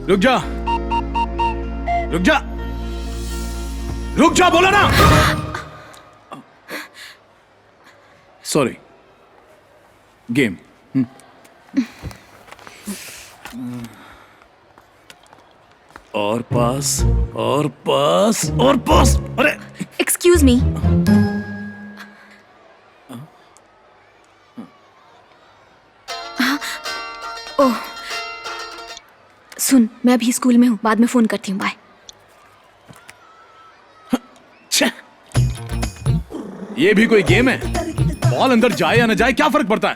रुक जा, रुक जा, रुक जा, बोला ना। Sorry, game. और पास, और पास, और पास। अरे एक्सक्यूज मी। ओह, सुन, मैं अभी स्कूल में हूँ, बाद में फोन करती हूँ, बाय। ये भी कोई गेम है? बॉल अंदर जाए या न जाए क्या फर्क पड़ता है?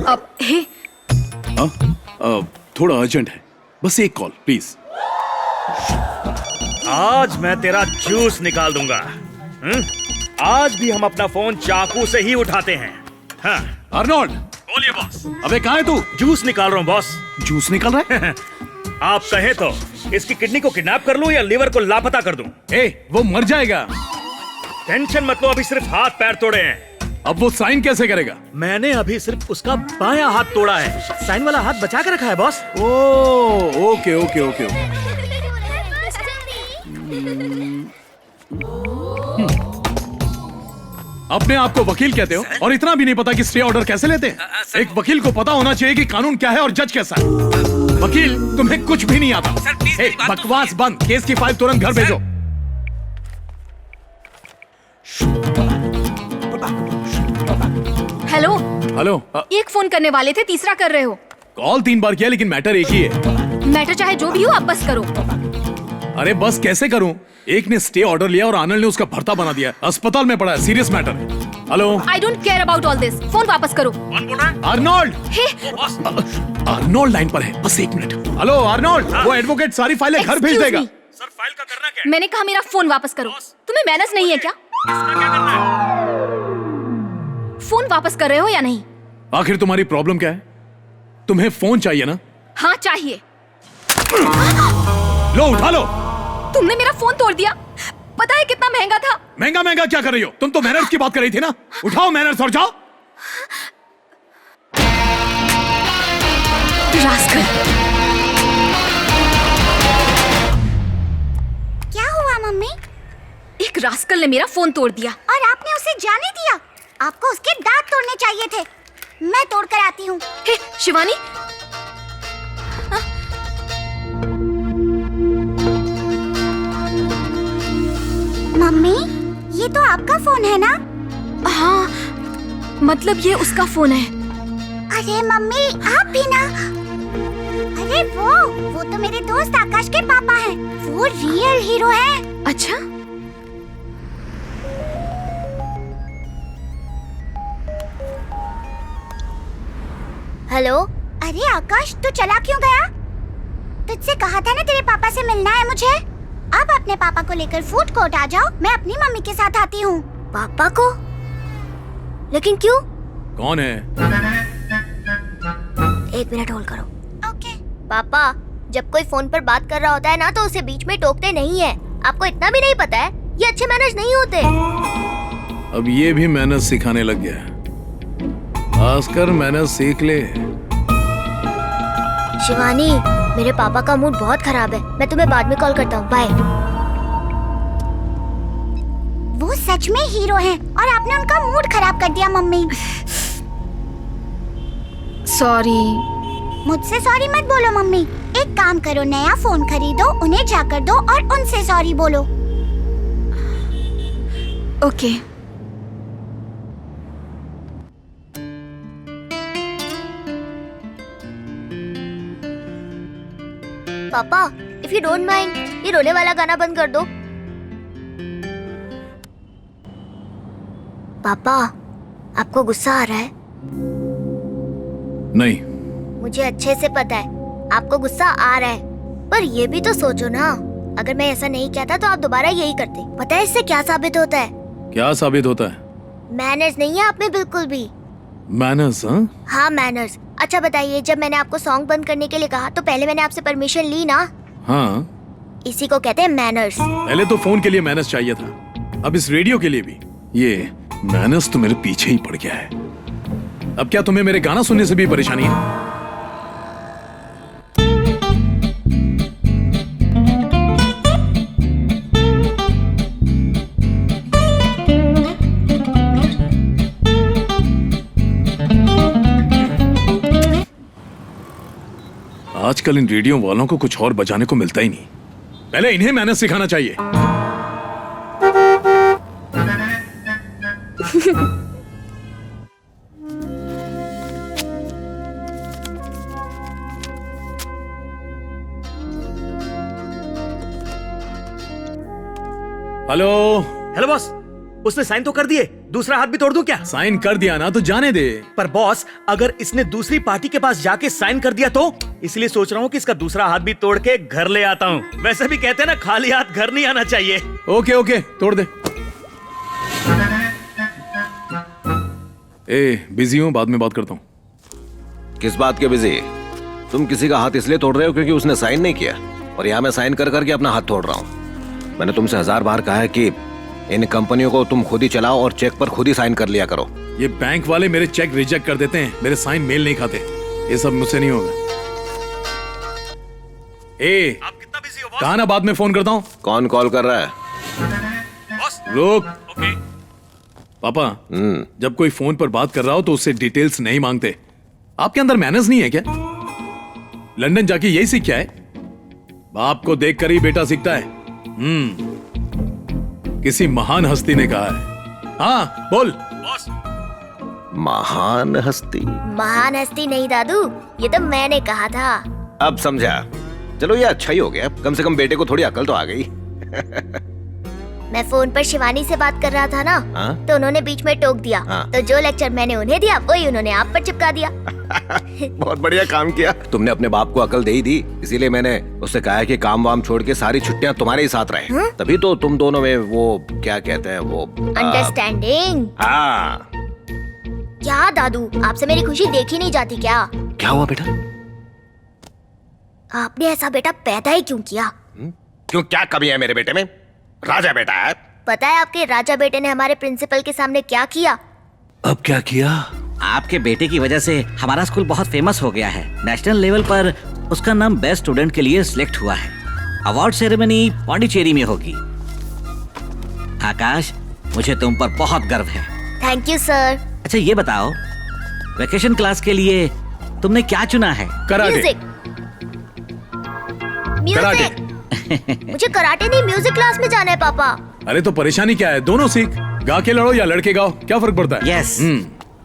अब हे थोड़ा अर्जेंट है, बस एक कॉल प्लीज। आज मैं तेरा जूस निकाल दूंगा। आज भी हम अपना फोन चाकू से ही उठाते हैं। हाँ। अर्नोल्ड, बोलिए बॉस। अबे कहाँ है तू? जूस निकाल रहा हूँ बॉस। जूस निकल रहा है? आप कहे तो इसकी किडनी को किडनैप कर लूं या लिवर को लापता कर दूं? वो मर जाएगा। टेंशन मत लो, अभी सिर्फ हाथ पैर तोड़े हैं। अब वो साइन कैसे करेगा? मैंने अभी सिर्फ उसका बायां हाथ तोड़ा है, साइन वाला हाथ बचा के रखा है boss. Okay okay okay okay. अपने आप को वकील कहते हो और इतना भी नहीं पता कि स्टे ऑर्डर कैसे लेते हैं? एक वकील को पता होना चाहिए कि कानून क्या है और जज कैसा है। वकील, तुम्हें कुछ भी नहीं आता। बकवास बंद, केस की फाइल तुरंत घर भेजो। हेलो। हेलो, एक फोन करने वाले थे, तीसरा कर रहे हो। कॉल 3 बार किया लेकिन मैटर एक ही है। मैटर चाहे जो भी हो, आप बस करो। अरे बस कैसे करूं? एक ने स्टे ऑर्डर लिया और आनंद ने उसका भर्ता बना दिया। अस्पताल में पड़ा है, सीरियस मैटर है। Hello. I don't care about all this. Phone वापस करो। कौन बोल रहा है? अर्नोल्ड। हे, अर्नोल्ड लाइन पर है, बस 1 मिनट। हेलो अर्नोल्ड, वो एडवोकेट सारी फाइलें घर भेज Excuse देगा। me। सर फाइल का करना क्या है? मैंने कहा मेरा फोन वापस करो। तुम्हें मैनर्स नहीं है क्या? इसका क्या करना है? फोन वापस कर रहे हो या नहीं? आखिर तुम्हारी प्रॉब्लम क्या है? तुम्हें फोन चाहिए ना? हाँ चाहिए। लो उठा लो। तुमने मेरा फोन तोड़ दिया। पता है कितना महंगा था? महंगा महंगा क्या कर रही हो? तुम तो मैनर्स की बात कर रही थी ना। उठाओ मैनर्स और जाओ। रास्कल। क्या हुआ मम्मी? एक रास्कल ने मेरा फोन तोड़ दिया। और आपने उसे जाने दिया? आपको उसके दांत तोड़ने चाहिए थे। मैं तोड़ कर आती हूँ। हे शिवानी, मम्मी, ये तो आपका फोन है ना? हाँ, मतलब ये उसका फोन है। अरे मम्मी, आप भी ना? अरे वो तो मेरे दोस्त आकाश के पापा हैं। वो रियल हीरो है। अच्छा, हेलो। अरे आकाश, तू चला क्यों गया? तुझसे कहा था ना तेरे पापा से मिलना है मुझे। अब अपने पापा को लेकर फूड कोर्ट आ जाओ, मैं अपनी मम्मी के साथ आती हूँ। पापा को? लेकिन क्यों? कौन है? 1 मिनट होल्ड करो। ओके। पापा, जब कोई फोन पर बात कर रहा होता है ना तो उसे बीच में टोकते नहीं है। आपको इतना भी नहीं पता है? ये अच्छे मैनर्स नहीं होते। अब ये भी मैनर्स सिखाने लग गया है। आस्कर मैनर्स सीख ले। शिवानी, मेरे पापा का मूड बहुत खराब है। मैं तुम्हें बाद में कॉल करता हूँ। बाय। वो सच में हीरो हैं और आपने उनका मूड खराब कर दिया मम्मी। सॉरी। मुझसे सॉरी मत बोलो मम्मी। एक काम करो, नया फोन खरीदो, उन्हें जाकर दो और उनसे सॉरी बोलो। ओके। पापा, इफ यू डोंट माइंड, ये रोने वाला गाना बंद कर दो। पापा, आपको गुस्सा आ रहा है? नहीं। मुझे अच्छे से पता है आपको गुस्सा आ रहा है, पर ये भी तो सोचो ना, अगर मैं ऐसा नहीं कहता तो आप दोबारा यही करते। पता है इससे क्या साबित होता है? क्या साबित होता है? मैनर्स नहीं है आप में बिल्कुल भी। मैनर्स? हाँ मैनर्स। अच्छा बताइए, जब मैंने आपको सॉन्ग बंद करने के लिए कहा तो पहले मैंने आपसे परमिशन ली ना? हाँ। इसी को कहते हैं मैनर्स। पहले तो फोन के लिए मैनर्स चाहिए था, अब इस रेडियो के लिए भी। ये मैनर्स तो मेरे पीछे ही पड़ गया है। अब क्या तुम्हें मेरे गाना सुनने से भी परेशानी है? आजकल इन रेडियो वालों को कुछ और बजाने को मिलता ही नहीं। पहले इन्हें मैनेज सिखाना चाहिए। हेलो। हेलो बॉस, उसने साइन तो कर दिए, दूसरा हाथ भी तोड़ दूं क्या? साइन कर दिया ना तो जाने दे। पर बॉस, अगर इसने दूसरी पार्टी के पास जाके साइन कर दिया तो? इसलिए सोच रहा हूँ कि इसका दूसरा हाथ भी तोड़ के घर ले आता हूँ। वैसे भी कहते हैं ना, खाली हाथ घर नहीं आना चाहिए। ओके ओके, तोड़ दे। बिजी हूँ, बाद में बात करता हूँ। किस बात के बिजी? तुम किसी का हाथ इसलिए तोड़ रहे हो क्योंकि उसने साइन नहीं किया, और यहाँ मैं साइन कर करके अपना हाथ तोड़ रहा हूँ। मैंने तुमसे 1000 बार कहा है कि इन कंपनियों को तुम खुद ही चलाओ और चेक पर खुद ही साइन कर लिया करो। ये बैंक वाले मेरे चेक रिजेक्ट कर देते हैं, मेरे साइन मेल नहीं खाते। ये सब मुझसे नहीं होगा। आप कितना बिजी हो बॉस? कहा ना, बाद में फोन करता हूँ। कौन कॉल कर रहा है? बॉस, रुक। ओके। पापा, जब कोई फोन पर बात कर रहा हो तो उससे डिटेल्स नहीं मांगते। आपके अंदर मैनर्स नहीं है क्या? लंदन जाके यही सीख क्या है? बाप को देखकर ही बेटा सीखता है। किसी महान हस्ती ने कहा है। हाँ बोल। बॉस, महान हस्ती? महान हस्ती नहीं दादू, ये तो मैंने कहा था। अब समझा। चलो ये अच्छा ही हो गया, कम से कम बेटे को थोड़ी अकल तो आ गई। मैं फोन पर शिवानी से बात कर रहा था ना, तो उन्होंने बीच में टोक दिया। तो जो लेक्चर मैंने उन्हें दिया वही उन्होंने आप पर चिपका दिया। बहुत बढ़िया काम किया। तुमने अपने बाप को अकल दे ही दी, इसीलिए मैंने उससे कहा है कि काम वाम छोड़ के सारी छुट्टियां तुम्हारे ही साथ रहे। तभी तो तुम दोनों में वो क्या कहते हैं, वो अंडरस्टैंडिंग। हाँ। क्या दादू, आपसे मेरी खुशी देखी नहीं जाती क्या? क्या हुआ बेटा? आपने ऐसा बेटा पैदा ही क्यों किया? क्यों, क्या कमी है मेरे बेटे में? राजा बेटा है। पता है आपके राजा बेटे ने हमारे प्रिंसिपल के सामने क्या किया? अब क्या किया? आपके बेटे की वजह से हमारा स्कूल बहुत फेमस हो गया है। नेशनल लेवल पर उसका नाम बेस्ट स्टूडेंट के लिए सिलेक्ट हुआ है। अवार्ड सेरेमनी पौंडीचेरी में होगी। आकाश, मुझे तुम पर बहुत गर्व है। Thank you sir. अच्छा ये बताओ, वेकेशन क्लास के लिए तुमने क्या चुना है? कराटे। म्यूजिक। मुझे कराटे नहीं, म्यूजिक क्लास में जाना है पापा। अरे तो परेशानी क्या है, दोनों सीख। गा के लड़ो या लड़के गाओ, क्या फर्क पड़ता है? यस।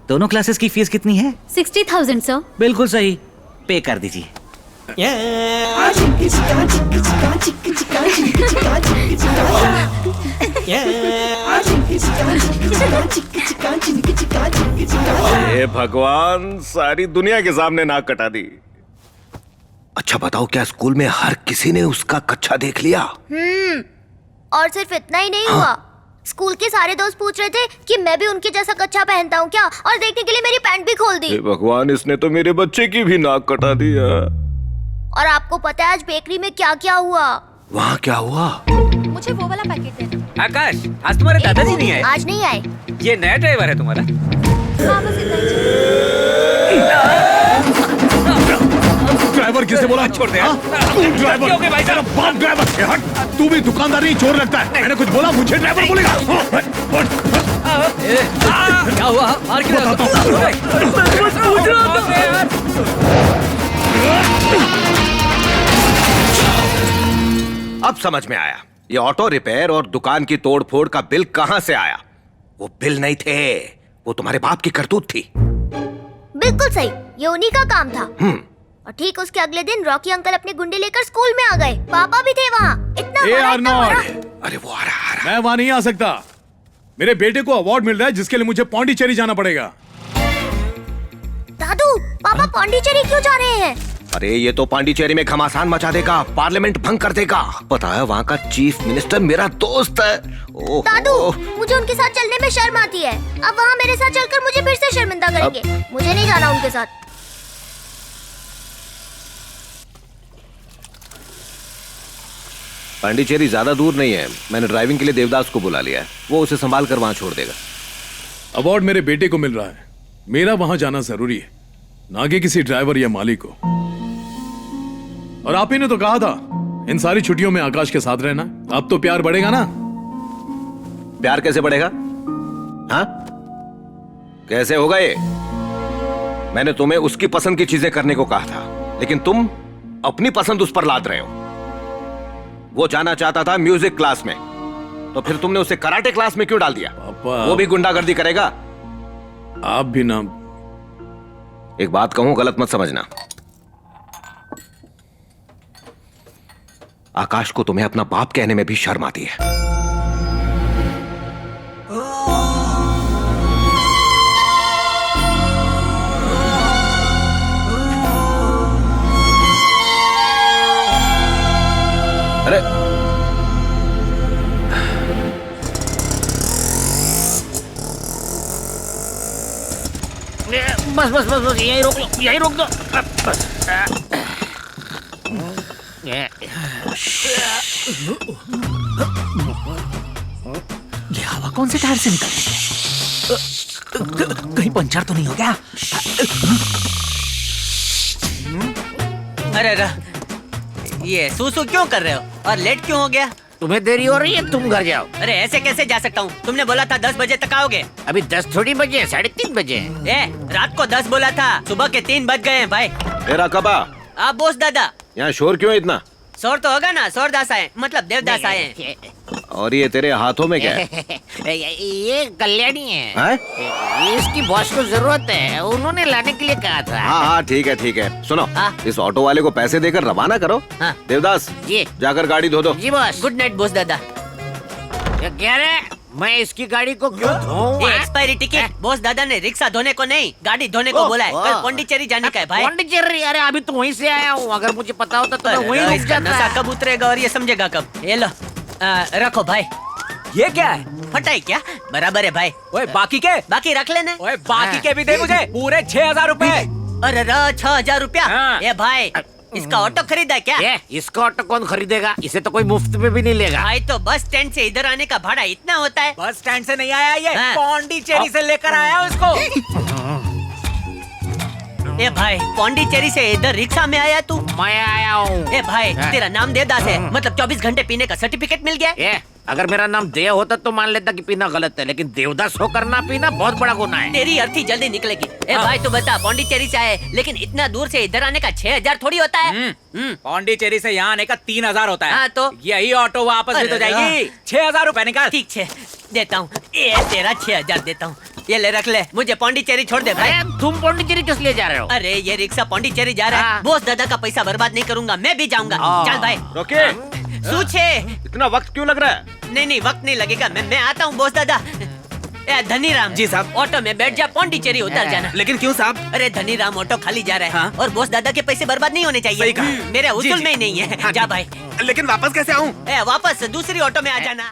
दोनों क्लासेस की फीस कितनी है? 60,000 सर। बिल्कुल सही, पे कर दीजिए। हे भगवान, सारी दुनिया के सामने नाक कटा दी। अच्छा बताओ, क्या स्कूल में हर किसी ने उसका कच्छा देख लिया? और सिर्फ इतना ही नहीं हुआ, स्कूल के सारे दोस्त पूछ रहे थे कि मैं भी उनके जैसा कच्छा पहनता हूँ क्या, और देखने के लिए मेरी पैंट भी खोल दी। हे भगवान, इसने तो मेरे बच्चे की भी नाक कटा दिया। और आपको पता है आज बेकरी में क्या क्या हुआ? वहाँ क्या हुआ? मुझे वो वाला पैकेट देना। आकाश, आज तुम्हारे दादाजी नहीं आए। आज नहीं आए। ये नया ड्राइवर है तुम्हारा? हाँ, बस इतना ही। ड्राइवर किसे बोला? छोड़ दे यार। तू ड्राइवर? क्या हो गया भाई साहब? तेरा बाप ड्राइवर है, हट। तू भी दुकानदार नहीं, चोर लगता है। मैंने कुछ बोला, मुझे ड्राइवर बोलेगा? क्या हुआ? मार क्यों रहा अब समझ में आया, ये ऑटो रिपेयर और दुकान की तोड़ फोड़ का बिल कहाँ से आया। वो बिल नहीं थे, वो तुम्हारे बाप की करतूत थी। बिल्कुल सही, ये उन्हीं का काम था। और ठीक उसके अगले दिन रॉकी अंकल अपने गुंडे लेकर स्कूल में आ गए। पापा भी थे वहाँ। इतना बड़ा, इतना बड़ा। अरे वो आ रहा। मैं वहां नहीं आ सकता। मेरे बेटे को अवार्ड मिल रहा है जिसके लिए मुझे पौंडीचेरी जाना पड़ेगा। दादू, पापा पौंडीचेरी क्यों जा रहे हैं? अरे ये तो पांडिचेरी में घमासान मचा देगा, पार्लियामेंट भंग कर देगा। पता है, वहाँ का चीफ मिनिस्टर मेरा दोस्त है। दादू, मुझे उनके साथ चलने में शर्म आती है। अब वहाँ मेरे साथ चलकर मुझे फिर से शर्मिंदा करेंगे। मुझे नहीं जाना उनके साथ। पांडिचेरी ज्यादा दूर नहीं है, मैंने ड्राइविंग के लिए देवदास को बुला लिया है, वो उसे संभाल कर वहाँ छोड़ देगा। अवार्ड मेरे बेटे को मिल रहा है, मेरा वहां जाना जरूरी है, ना कि किसी ड्राइवर या मालिक को। और आप ही ने तो कहा था इन सारी छुट्टियों में आकाश के साथ रहना। अब तो प्यार बढ़ेगा ना? प्यार कैसे बढ़ेगा? हाँ, कैसे होगा ये? मैंने तुम्हें उसकी पसंद की चीजें करने को कहा था, लेकिन तुम अपनी पसंद उस पर लाद रहे हो। वो जाना चाहता था म्यूजिक क्लास में, तो फिर तुमने उसे कराटे क्लास में क्यों डाल दिया? पापा, वो भी गुंडागर्दी करेगा। आप भी ना। एक बात कहूं, गलत मत समझना। आकाश को तुम्हें अपना बाप कहने में भी शर्म आती है। अरे बस बस बस बस यही रोक लो, यही रोक दो बस। ये हवा कौन से टायर से निकल रही है? कहीं पंचर तो नहीं हो गया? अरे अरे, ये सूसू क्यों कर रहे हो और लेट क्यों हो गया? तुम्हें देरी हो रही है, तुम घर जाओ। अरे ऐसे कैसे जा सकता हूँ? तुमने बोला था 10 बजे तक आओगे। अभी 10 थोड़ी बजे, 3:30 बजे। रात को 10 बोला था, सुबह के 3 बज गए हैं भाई। तेरा कबा, आप बोस दादा। यहाँ शोर क्यों है इतना? शोर तो होगा ना, शोरदास आए मतलब देवदास आए हैं। और ये तेरे हाथों में क्या है? ये कल्याणी है, हैं? इसकी बॉस को जरूरत है, उन्होंने लाने के लिए कहा था। हाँ हाँ, ठीक है ठीक है। सुनो, हाँ। इस ऑटो वाले को पैसे देकर रवाना करो। हाँ। देवदास, जी जाकर गाड़ी धो दो। जी बॉस। गुड नाइट बोस दादा। ये कह रहे मैं इसकी गाड़ी को क्यों धोऊं? ये एक्सपायरी टिकट बोस दादा ने रिक्शा धोने को नहीं, गाड़ी धोने को बोला है। कल पौंडीचेरी जाने का है भाई। पौंडीचेरी? अरे अभी तो वहीं से आया हूँ, अगर मुझे पता होता तो मैं वहीं रुक इसका नशा जाता। कब उतरेगा और ये समझेगा कब? ये लो, रखो भाई। ये क्या है? फटाई क्या? बराबर है भाई। ओए बाकी के? बाकी रख लेने। ओए बाकी के भी दे मुझे, पूरे 6,000 रुपए। अरे 6,000 रुपया? हाँ। ये भाई, इसका ऑटो खरीदा क्या? ये इसका ऑटो कौन खरीदेगा? इसे तो कोई मुफ्त में भी नहीं लेगा। भाई तो बस स्टैंड से इधर आने का भाड़ा इतना होता है? बस स्टैंड से नहीं आया ये, हाँ। पौंडीचेरी से लेकर आया हूं इसको। ए भाई, पौंडीचेरी से इधर रिक्शा में आया तू? मैं आया हूँ। ए भाई, हाँ। तेरा नाम देवदास है, मतलब 24 घंटे पीने का सर्टिफिकेट मिल गया? ये अगर मेरा नाम देव होता तो मान लेता कि पीना गलत है, लेकिन देवदास होकर ना पीना बहुत बड़ा गुनाह है। तेरी अर्थी जल्दी निकलेगी। ए भाई तू बता, पौंडीचेरी से आए, लेकिन इतना दूर से इधर आने का 6,000 थोड़ी होता है? पौंडीचेरी से यहाँ आने का 3,000 होता है। हाँ, तो? यही ऑटो वापस भी तो अरे जाएगी। 6,000 रुपए निकाल। ठीक है, देता हूँ। ये तेरा 6,000 देता हूँ। ये ले, रख ले, मुझे पौंडीचेरी छोड़ दे भाई। अरे तुम पौंडीचेरी किस लिए जा रहे हो? अरे ये रिक्शा पौंडीचेरी जा रहा है, हाँ। बोस दादा का पैसा बर्बाद नहीं करूंगा, मैं भी जाऊंगा। चल भाई। रोके, सूछे। इतना वक्त क्यों लग रहा है? नहीं वक्त नहीं लगेगा, मैं आता हूँ बोस दादा। ए धनीराम जी साहब। ऑटो में बैठ जा, पौंडीचेरी उतर जाना। लेकिन क्यों साहब? अरे धनीराम, ऑटो खाली जा रहा है। हाँ? और बोस दादा के पैसे बर्बाद नहीं होने चाहिए। सही कहा। मेरे जी, उसूल जी। में ही नहीं है। हाँ, जा भाई। लेकिन वापस कैसे आऊँ? वापस दूसरी ऑटो में आ जाना।